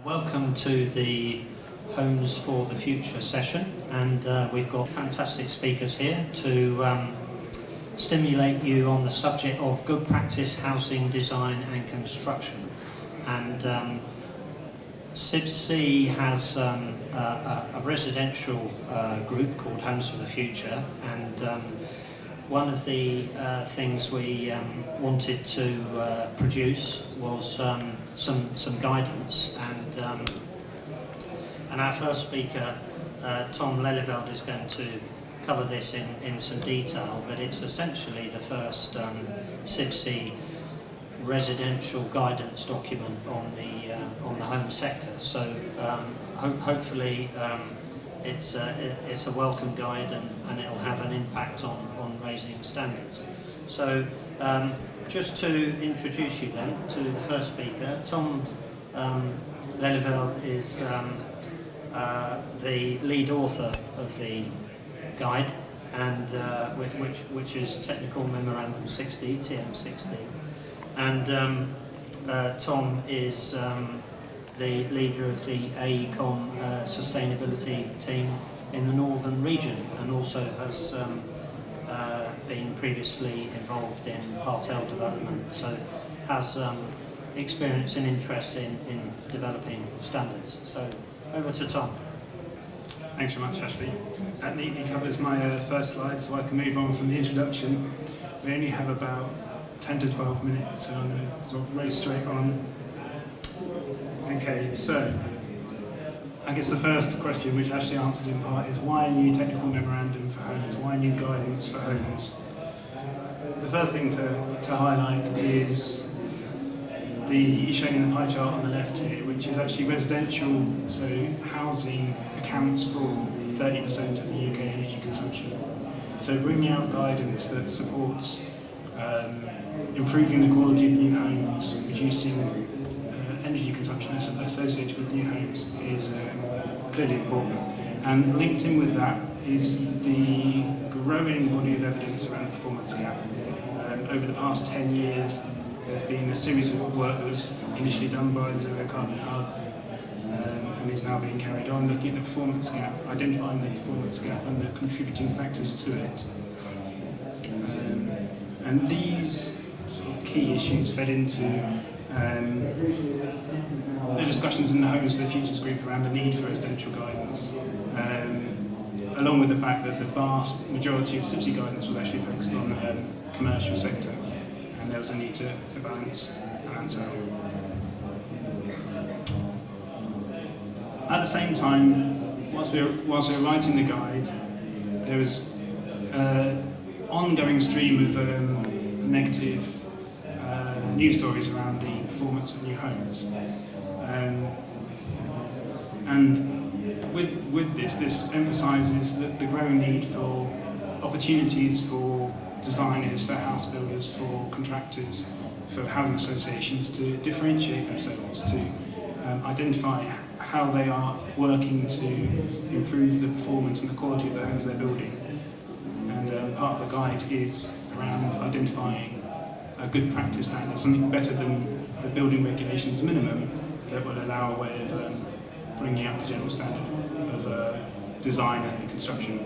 Welcome to the Homes for the Future session, and we've got fantastic speakers here to stimulate you on the subject of good practice housing design and construction. And CIBSE has a residential group called Homes for the Future, and one of the things we wanted to produce was some guidance, and our first speaker, Tom Lelyveld, is going to cover this in some detail, but it's essentially the first CIBSE residential guidance document on the home sector. So hopefully it's a welcome guide, and it'll have an impact on raising standards. So just to introduce you then to the first speaker, Tom Lelyveld is the lead author of the guide, and which is Technical Memorandum 60, TM60. And Tom is the leader of the AECOM sustainability team in the northern region, and also has been previously involved in Part L development, so has experience and interest in developing standards. So over to Tom. Thanks very much, Ashley. That neatly covers my first slide, so I can move on from the introduction. We only have about 10 to 12 minutes, so I'm going to sort of race straight on. Okay, so I guess the first question, which Ashley answered in part, is why a new technical memorandum for homes? Why new guidance for homes? The first thing to highlight is the shown in the pie chart on the left here, which is actually residential, so housing accounts for 30% of the UK energy consumption. So bringing out guidance that supports improving the quality of new homes, reducing energy consumption associated with new homes is clearly important. And linked in with that is the growing body of evidence around the performance gap. Over the past 10 years, there's been a series of work that was initially done by the Zero Carbon Hub and is now being carried on, looking at the performance gap, identifying the performance gap and the contributing factors to it. And these sort of key issues fed into the discussions in the Homes for the Futures group around the need for residential guidance, along with the fact that the vast majority of CIBSE guidance was actually focused on the commercial sector, and there was a need to balance out. At the same time, whilst we were writing the guide, there was ongoing stream of negative news stories around the performance of new homes. And with this emphasises the growing need for opportunities for designers, for house builders, for contractors, for housing associations to differentiate themselves, to identify how they are working to improve the performance and the quality of the homes they're building. And part of the guide is around identifying a good practice standard, something better than the building regulations minimum that will allow a way of bringing up the general standard of design and construction.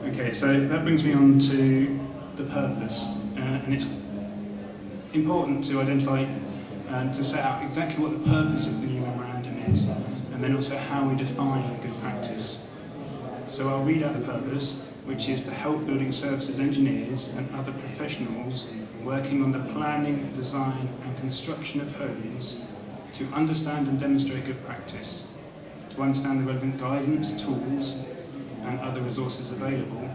Okay, so that brings me on to the purpose, and it's important to identify and to set out exactly what the purpose of the new memorandum is, and then also how we define good practice. So I'll read out the purpose, which is to help building services engineers and other professionals working on the planning, design and construction of homes to understand and demonstrate good practice, to understand the relevant guidance, tools and other resources available,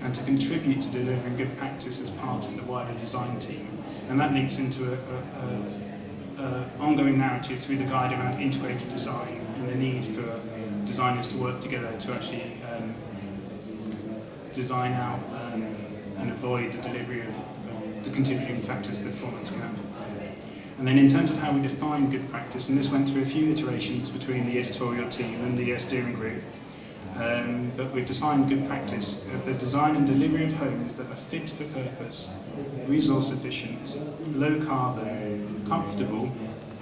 and to contribute to delivering good practice as part of the wider design team. And that links into an ongoing narrative through the guide around integrated design and the need for designers to work together to actually design out and avoid the delivery of the contributing factors of the performance gap. And then in terms of how we define good practice, and this went through a few iterations between the editorial team and the steering group, but we've defined good practice as the design and delivery of homes that are fit for purpose, resource efficient, low carbon, comfortable,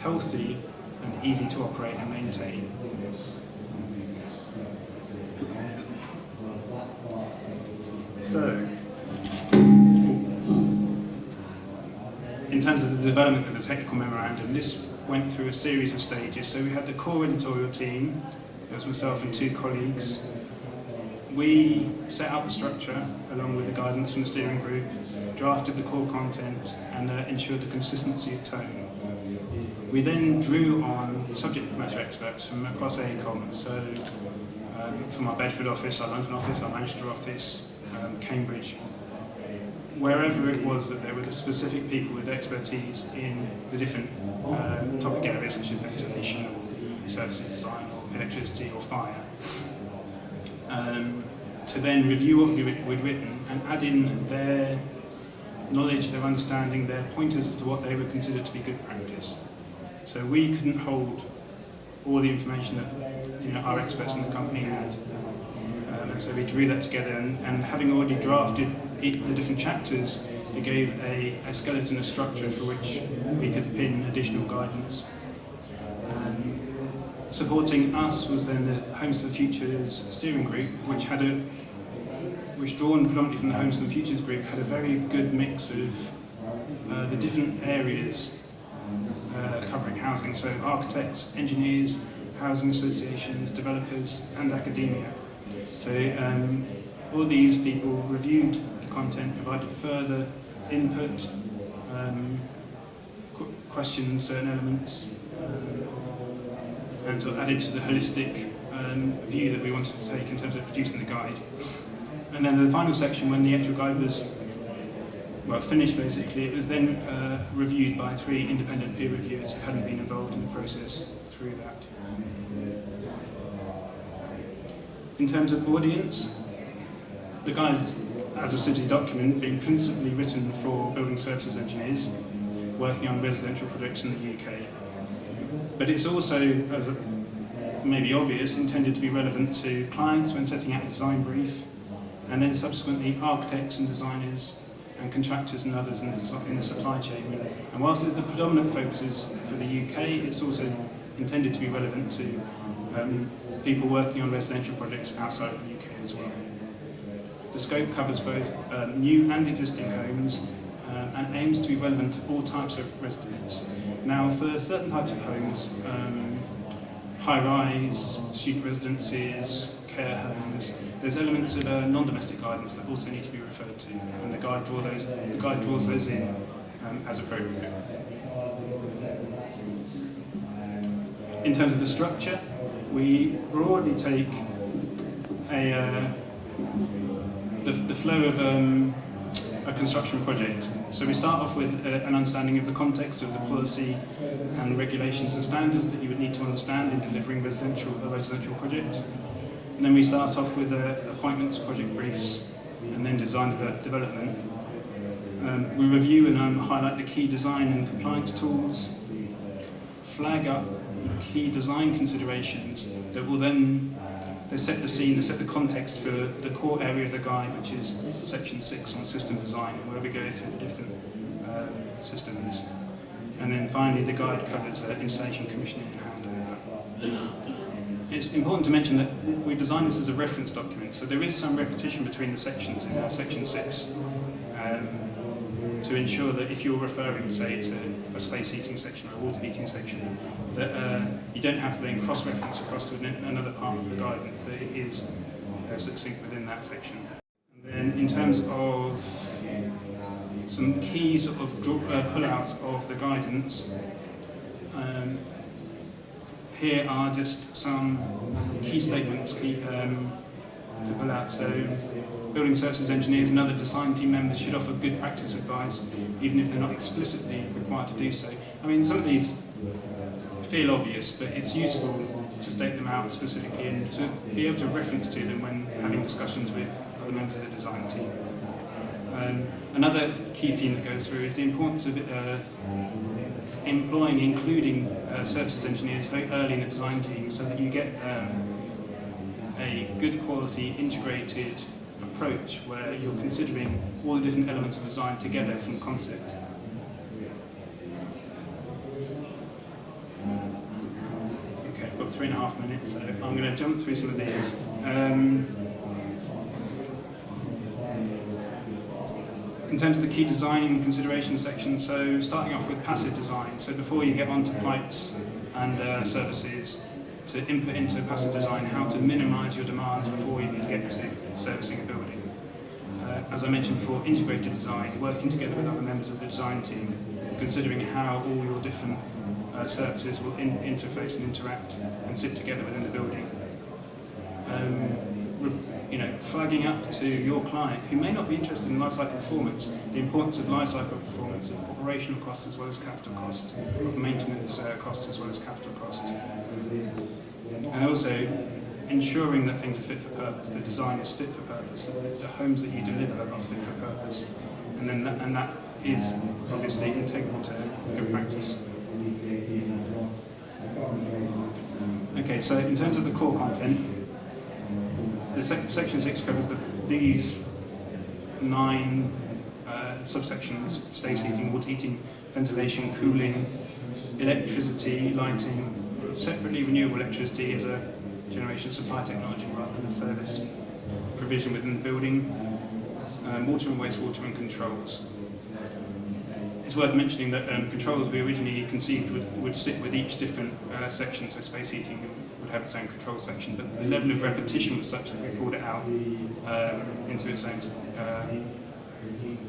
healthy, and easy to operate and maintain. So, in terms of the development of the technical memorandum, this went through a series of stages. So we had the core editorial team, there was myself and 2 colleagues. We set out the structure along with the guidance from the steering group, drafted the core content, and ensured the consistency of tone. We then drew on subject matter experts from across AECOM, so from our Bedford office, our London office, our Manchester office, Cambridge, wherever it was that there were the specific people with expertise in the different topic areas such as ventilation or services design or electricity or fire, to then review what we'd written and add in their knowledge, their understanding, their pointers as to what they would consider to be good practice. So we couldn't hold all the information that our experts in the company had. And so we drew that together, and having already drafted the different chapters, it gave a skeleton, a structure for which we could pin additional guidance. Supporting us was then the Homes for the Futures steering group, which drawn predominantly from the Homes for the Futures group, had a very good mix of the different areas covering housing, so architects, engineers, housing associations, developers, and academia. So all these people reviewed the content, provided further input, questioned certain elements, and sort of added to the holistic view that we wanted to take in terms of producing the guide. And then the final section, when the actual guide was finished basically, it was then reviewed by 3 independent peer reviewers who hadn't been involved in the process through that. In terms of audience, the guide, as a CIBSE document, being principally written for building services engineers working on residential projects in the UK. But it's also, as may be obvious, intended to be relevant to clients when setting out a design brief, and then subsequently architects and designers and contractors and others in the supply chain. And whilst the predominant focus is for the UK, it's also intended to be relevant to people working on residential projects outside of the UK as well. The scope covers both new and existing homes and aims to be relevant to all types of residents. Now, for certain types of homes, high-rise, student residences, care homes, there's elements of non-domestic guidance that also need to be referred to, and the guide draws those in as appropriate. In terms of the structure, we broadly take the flow of a construction project. So we start off with an understanding of the context of the policy and regulations and standards that you would need to understand in delivering a residential project. And then we start off with appointments, project briefs, and then design development. We review and highlight the key design and compliance tools, flag up key design considerations that will then set the scene, they set the context for the core area of the guide, which is section 6 on system design, where we go through the different systems. And then finally the guide covers installation, commissioning and handover. It's important to mention that we designed this as a reference document, so there is some repetition between the sections in section 6 to ensure that if you're referring, say, to a space heating section or a water heating section, that you don't have to then cross-reference across to another part of the guidance, that it is succinct within that section. And then in terms of some key sort of pull-outs of the guidance, here are just some key statements to pull out. So, building services engineers and other design team members should offer good practice advice, even if they're not explicitly required to do so. I mean, some of these feel obvious, but it's useful to state them out specifically and to be able to reference to them when having discussions with other members of the design team. Another key theme that goes through is the importance of including services engineers very early in the design team, so that you get a good quality integrated approach where you're considering all the different elements of design together from concept. Okay, I've got 3.5 minutes, so I'm going to jump through some of these. In terms of the key design consideration section, so starting off with passive design. So before you get onto pipes and services, to input into passive design how to minimise your demands before you even get to servicing a building. As I mentioned before, integrated design, working together with other members of the design team, considering how all your different services will interface and interact and sit together within the building. Flagging up to your client who may not be interested in lifecycle performance, the importance of lifecycle performance, of operational costs as well as capital costs, of maintenance costs as well as capital costs. And also ensuring that things are fit for purpose, the design is fit for purpose, that the homes that you deliver are fit for purpose. And that is obviously integral to good practice. Okay, so in terms of the core content, the section 6 covers these 9 subsections: space heating, water heating, ventilation, cooling, electricity, lighting. Separately, renewable electricity is a generation supply technology rather than a service provision within the building. Water and wastewater and controls. It's worth mentioning that controls we originally conceived would sit with each different section, so space heating would have its own control section, but the level of repetition was such that we pulled it out into its own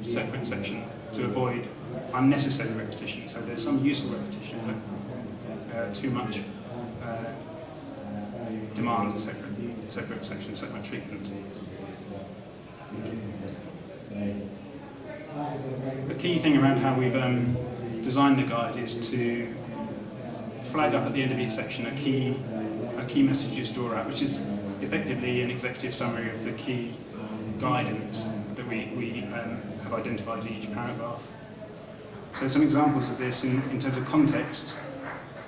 separate section to avoid unnecessary repetition. So there's some useful repetition, but too much demands a separate section, separate treatment. The key thing around how we've designed the guide is to flag up at the end of each section a key message you draw out, which is effectively an executive summary of the key guidance that we have identified in each paragraph. So some examples of this in terms of context.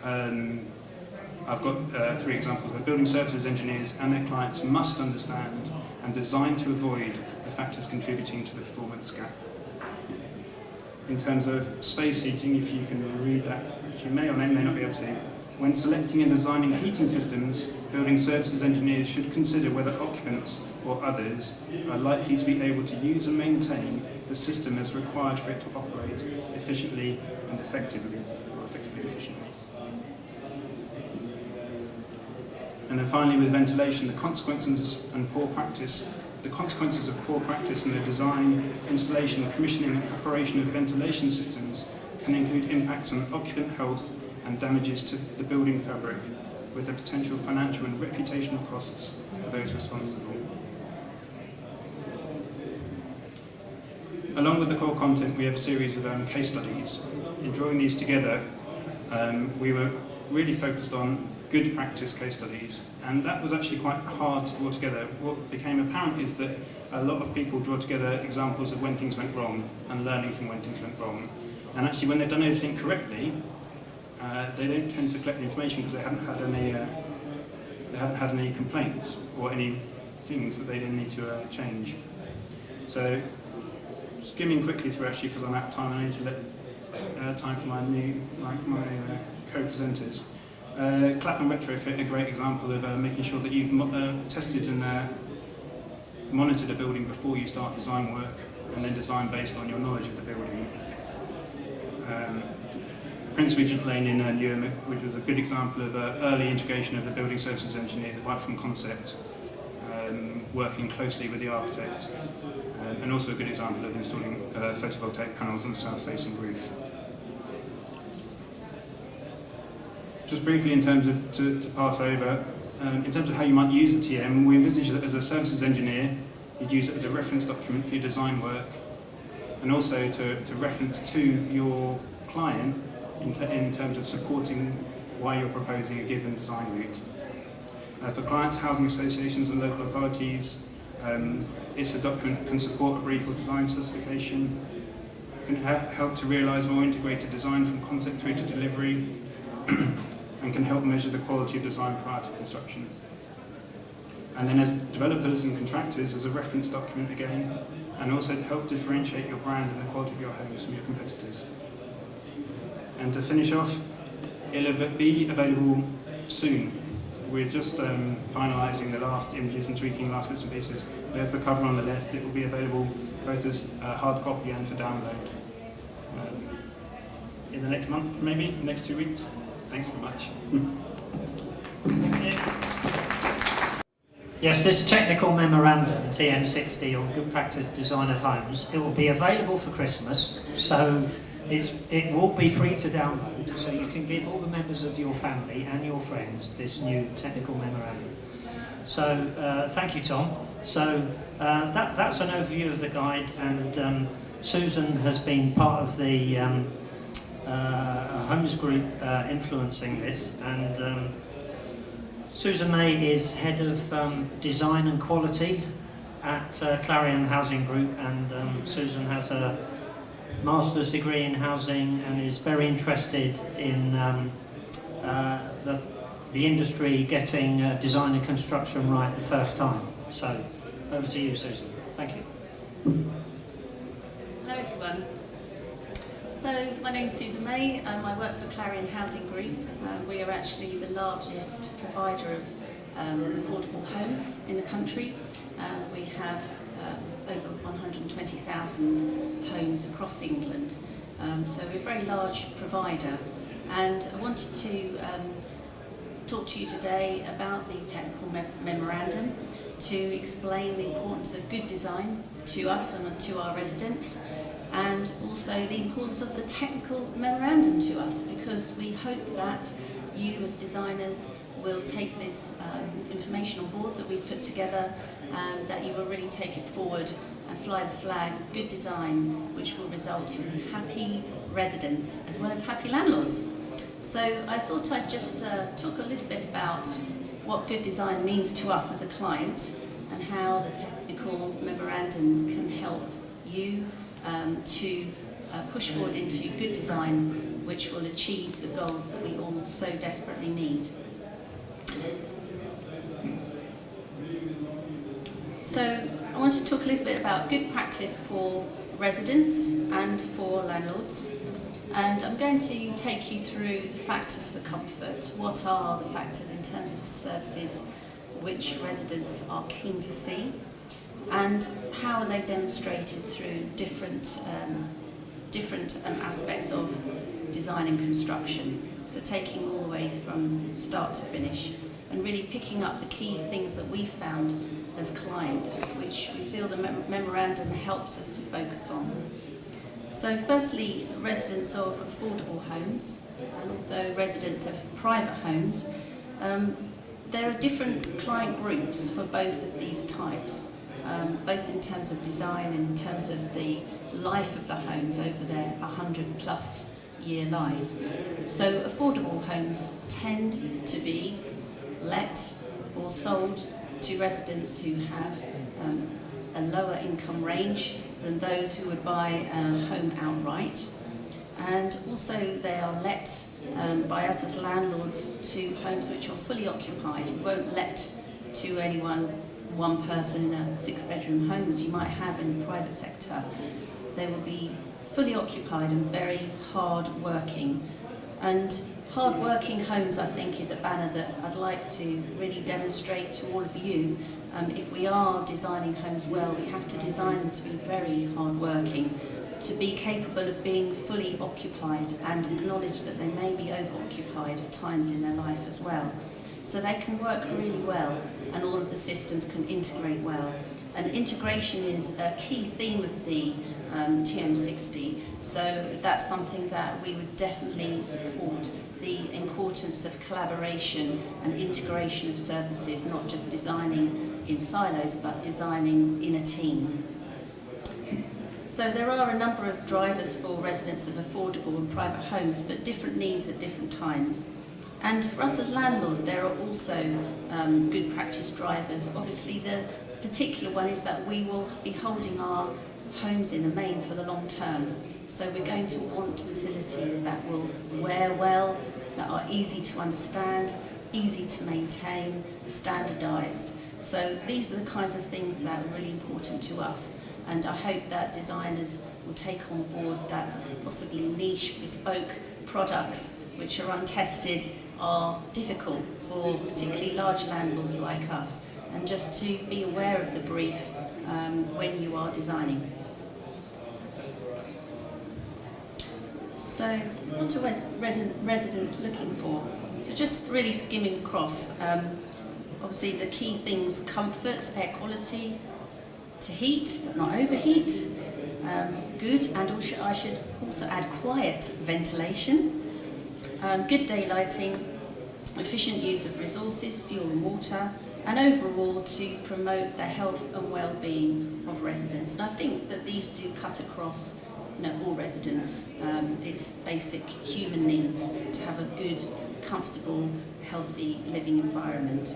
I've got 3 examples where building services engineers and their clients must understand and design to avoid the factors contributing to the performance gap. In terms of space heating, if you can read that, which you may or may not be able to, when selecting and designing heating systems, building services engineers should consider whether occupants or others are likely to be able to use and maintain the system as required for it to operate efficiently and effectively, or effectively and efficiently. And then finally, with ventilation, the consequences of poor practice in the design, installation, commissioning and operation of ventilation systems can include impacts on occupant health and damages to the building fabric, with the potential financial and reputational costs for those responsible. Along with the core content, we have a series of case studies. In drawing these together, we were really focused on good practice case studies, and that was actually quite hard to draw together. What became apparent is that a lot of people draw together examples of when things went wrong and learning from when things went wrong. And actually, when they've done everything correctly, they don't tend to collect the information because they haven't had any complaints or any things that they didn't need to change. So, skimming quickly through, actually, because I'm out of time, I need to let time for my co-presenters. Clapham Retrofit, a great example of making sure that you've tested and monitored a building before you start design work, and then design based on your knowledge of the building. Prince Regent Lane in Newham, which was a good example of early integration of the building services engineer right from concept, working closely with the architect, and also a good example of installing photovoltaic panels on the south-facing roof. Just briefly, in terms of to pass over, in terms of how you might use a TM, we envisage that as a services engineer, you'd use it as a reference document for your design work, and also to reference to your client in terms of supporting why you're proposing a given design route. For clients, housing associations and local authorities, it's a document that can support a brief or design specification, can help to realise more integrated design from concept through to delivery, and can help measure the quality of design prior to construction. And then as developers and contractors, as a reference document again, and also to help differentiate your brand and the quality of your homes from your competitors. And to finish off, it'll be available soon. We're just finalising the last images and tweaking last bits and pieces. There's the cover on the left. It will be available both as hard copy and for download in the next month, maybe, next 2 weeks. Thanks very much. Thank you. Yes, this technical memorandum, TM60, on good practice design of homes, it will be available for Christmas, so it will be free to download, so you can give all the members of your family and your friends this new technical memorandum. So thank you, Tom. So that's an overview of the guide, and Susan has been part of the Homes Group influencing this, and Susan May is Head of Design and Quality at Clarion Housing Group, and Susan has a master's degree in housing and is very interested in the industry getting design and construction right the first time. So over to you, Susan. Thank you. Hello everyone. So my name is Susan May. I work for Clarion Housing Group. We are actually the largest provider of affordable homes in the country. We have over 120,000 homes across England. So we're a very large provider, and I wanted to talk to you today about the technical memorandum to explain the importance of good design to us and to our residents, and also the importance of the technical memorandum to us, because we hope that you as designers will take this information on board that we've put together, that you will really take it forward and fly the flag of good design, which will result in happy residents as well as happy landlords. So I thought I'd just talk a little bit about what good design means to us as a client, and how the technical memorandum can help you to push forward into good design, which will achieve the goals that we all so desperately need. So I want to talk a little bit about good practice for residents and for landlords. And I'm going to take you through the factors for comfort. What are the factors in terms of services which residents are keen to see? And how are they demonstrated through different aspects of design and construction. So taking all the way from start to finish, and really picking up the key things that we found as client, which we feel the memorandum helps us to focus on. So firstly, residents of affordable homes, and also residents of private homes. There are different client groups for both of these types. Both in terms of design and in terms of the life of the homes over their 100+ year life. So affordable homes tend to be let or sold to residents who have a lower income range than those who would buy a home outright. And also they are let by us as landlords to homes which are fully occupied. We won't let to anyone, one person in a 6-bedroom home as you might have in the private sector. They will be fully occupied and very hard working. And hard working homes, I think, is a banner that I'd like to really demonstrate to all of you. If we are designing homes well, we have to design them to be very hard working, to be capable of being fully occupied, and acknowledge that they may be over-occupied at times in their life as well. So they can work really well, and all of the systems can integrate well. And integration is a key theme of the TM60, so that's something that we would definitely support, the importance of collaboration and integration of services, not just designing in silos, but designing in a team. So there are a number of drivers for residents of affordable and private homes, but different needs at different times. And for us as landlord, there are also good practice drivers. Obviously, the particular one is that we will be holding our homes in the main for the long term. So we're going to want facilities that will wear well, that are easy to understand, easy to maintain, standardised. So these are the kinds of things that are really important to us, and I hope that designers will take on board that possibly niche, bespoke products which are untested are difficult for particularly large landlords like us, and just to be aware of the brief when you are designing. So what are residents looking for? So just really skimming across, obviously the key things: comfort, air quality, to heat but not overheat, good, and also, I should also add quiet ventilation, good daylighting, efficient use of resources, fuel and water, and overall to promote the health and well-being of residents. And I think that these do cut across all residents. It's basic human needs to have a good, comfortable, healthy living environment.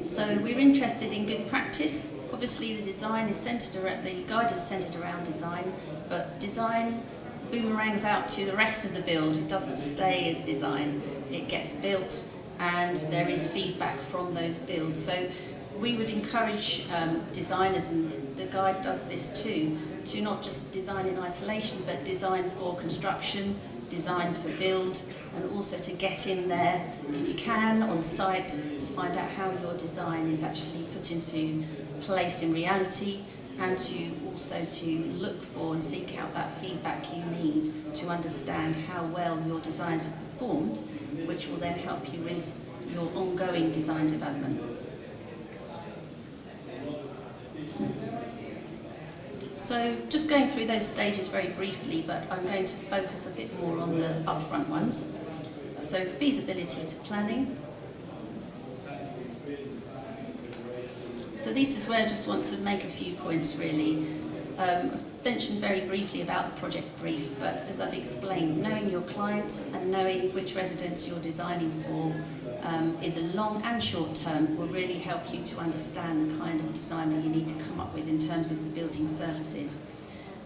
So we're interested in good practice. Obviously the design is centred around, the guide is centred around design, but design boomerangs out to the rest of the build. It doesn't stay as design. It gets built and there is feedback from those builds. So we would encourage designers, and the guide does this too, to not just design in isolation, but design for construction, design for build, and also to get in there, if you can, on site, to find out how your design is actually put into place in reality, and to also to look for and seek out that feedback you need to understand how well your designs have performed, which will then help you with your ongoing design development. So just going through those stages very briefly, but I'm going to focus a bit more on the upfront ones. So feasibility to planning. So this is where I just want to make a few points really. I've mentioned very briefly about the project brief, but as I've explained, knowing your client and knowing which residents you're designing for in the long and short term will really help you to understand the kind of design that you need to come up with in terms of the building services.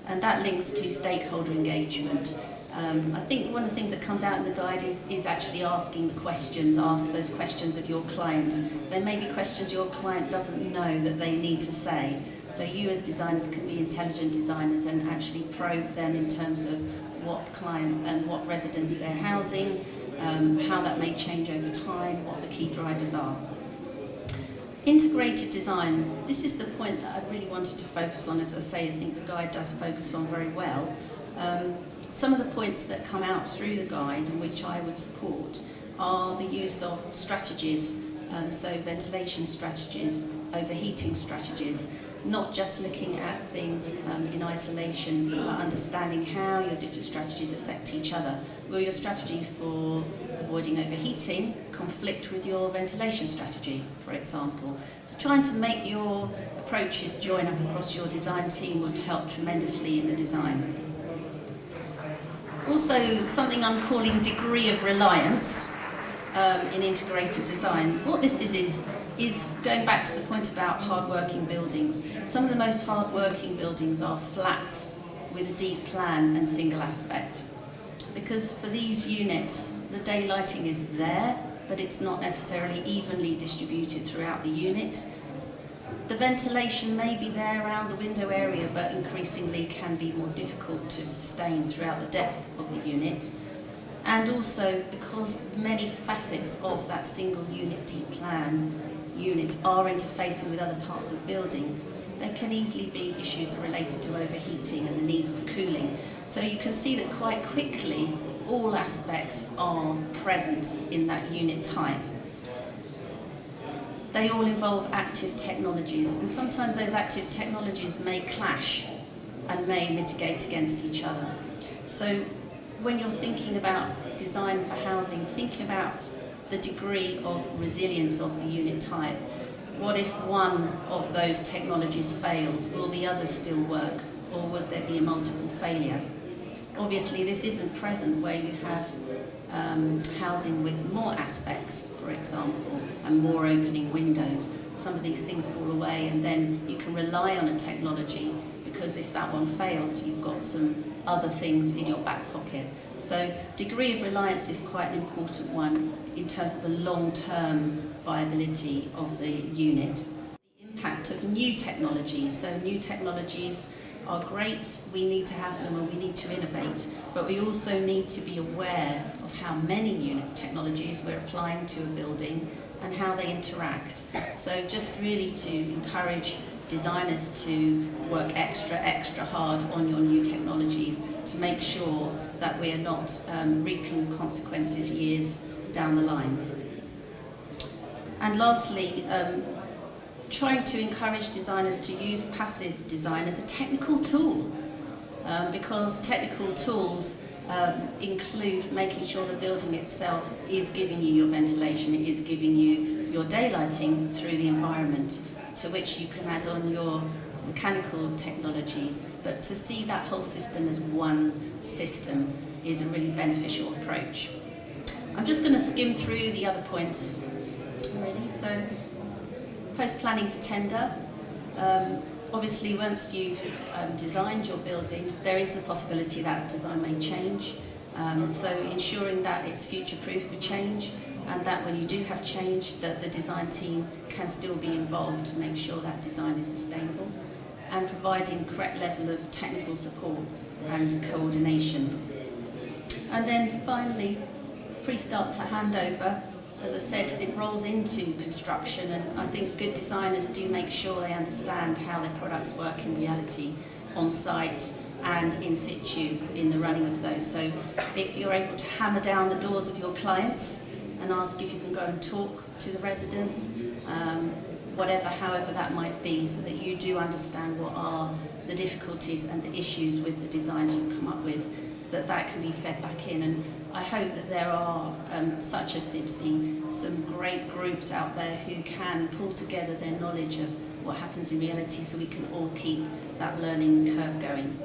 And that links to stakeholder engagement. I think one of the things that comes out in the guide is actually asking the questions, ask those questions of your client. There may be questions your client doesn't know that they need to say. So you as designers can be intelligent designers and actually probe them in terms of what client and what residents they're housing, how that may change over time, what the key drivers are. Integrated design. This is the point that I really wanted to focus on. As I say, I think the guide does focus on very well. Some of the points that come out through the guide and which I would support are the use of strategies, so ventilation strategies, overheating strategies, not just looking at things in isolation, but understanding how your different strategies affect each other. Will your strategy for avoiding overheating conflict with your ventilation strategy, for example? So trying to make your approaches join up across your design team would help tremendously in the design. Also, something I'm calling degree of reliance in integrated design. What this is going back to the point about hard-working buildings. Some of the most hard-working buildings are flats with a deep plan and single aspect. Because for these units, the daylighting is there, but it's not necessarily evenly distributed throughout the unit. The ventilation may be there around the window area, but increasingly can be more difficult to sustain throughout the depth of the unit. And also because many facets of that single unit deep plan unit are interfacing with other parts of the building, there can easily be issues related to overheating and the need for cooling. So you can see that quite quickly all aspects are present in that unit type. They all involve active technologies, and sometimes those active technologies may clash and may mitigate against each other. So when you're thinking about design for housing, think about the degree of resilience of the unit type. What if one of those technologies fails? Will the others still work, or would there be a multiple failure? Obviously, this isn't present where you have housing with more aspects, for example, and more opening windows. Some of these things fall away, and then you can rely on a technology, because if that one fails, you've got some other things in your back pocket. So degree of reliance is quite an important one in terms of the long-term viability of the unit. The impact of new technologies. So new technologies are great, we need to have them and we need to innovate, but we also need to be aware of how many unit technologies we're applying to a building and how they interact. So just really to encourage designers to work extra hard on your new technologies to make sure that we are not reaping consequences years down the line. And lastly, trying to encourage designers to use passive design as a technical tool, because technical tools include making sure the building itself is giving you your ventilation, it is giving you your daylighting through the environment, to which you can add on your mechanical technologies, but to see that whole system as one system is a really beneficial approach. I'm just going to skim through the other points really. So post-planning to tender. Obviously, once you've designed your building, there is the possibility that design may change. So ensuring that it's future-proof for change, and that when you do have change, that the design team can still be involved to make sure that design is sustainable, and providing correct level of technical support and coordination. And then finally, pre-start to handover. As I said, it rolls into construction, and I think good designers do make sure they understand how their products work in reality, on site and in situ in the running of those. So if you're able to hammer down the doors of your clients and ask if you can go and talk to the residents, however that might be, so that you do understand what are the difficulties and the issues with the designs you've come up with, that can be fed back in. And I hope that there are, such as CIBSE, some great groups out there who can pull together their knowledge of what happens in reality, so we can all keep that learning curve going.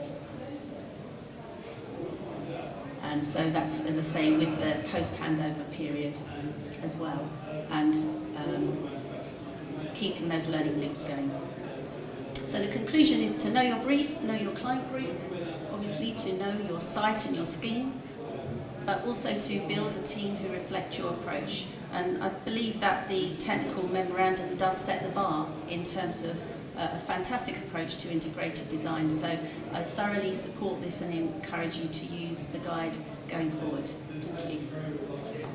And so that's, as I say, with the post-handover period as well, and keeping those learning loops going. So the conclusion is to know your brief, know your client group, obviously to know your site and your scheme, but also to build a team who reflect your approach. And I believe that the technical memorandum does set the bar in terms of a fantastic approach to integrated design. So I thoroughly support this and encourage you to use the guide going forward. Thank you.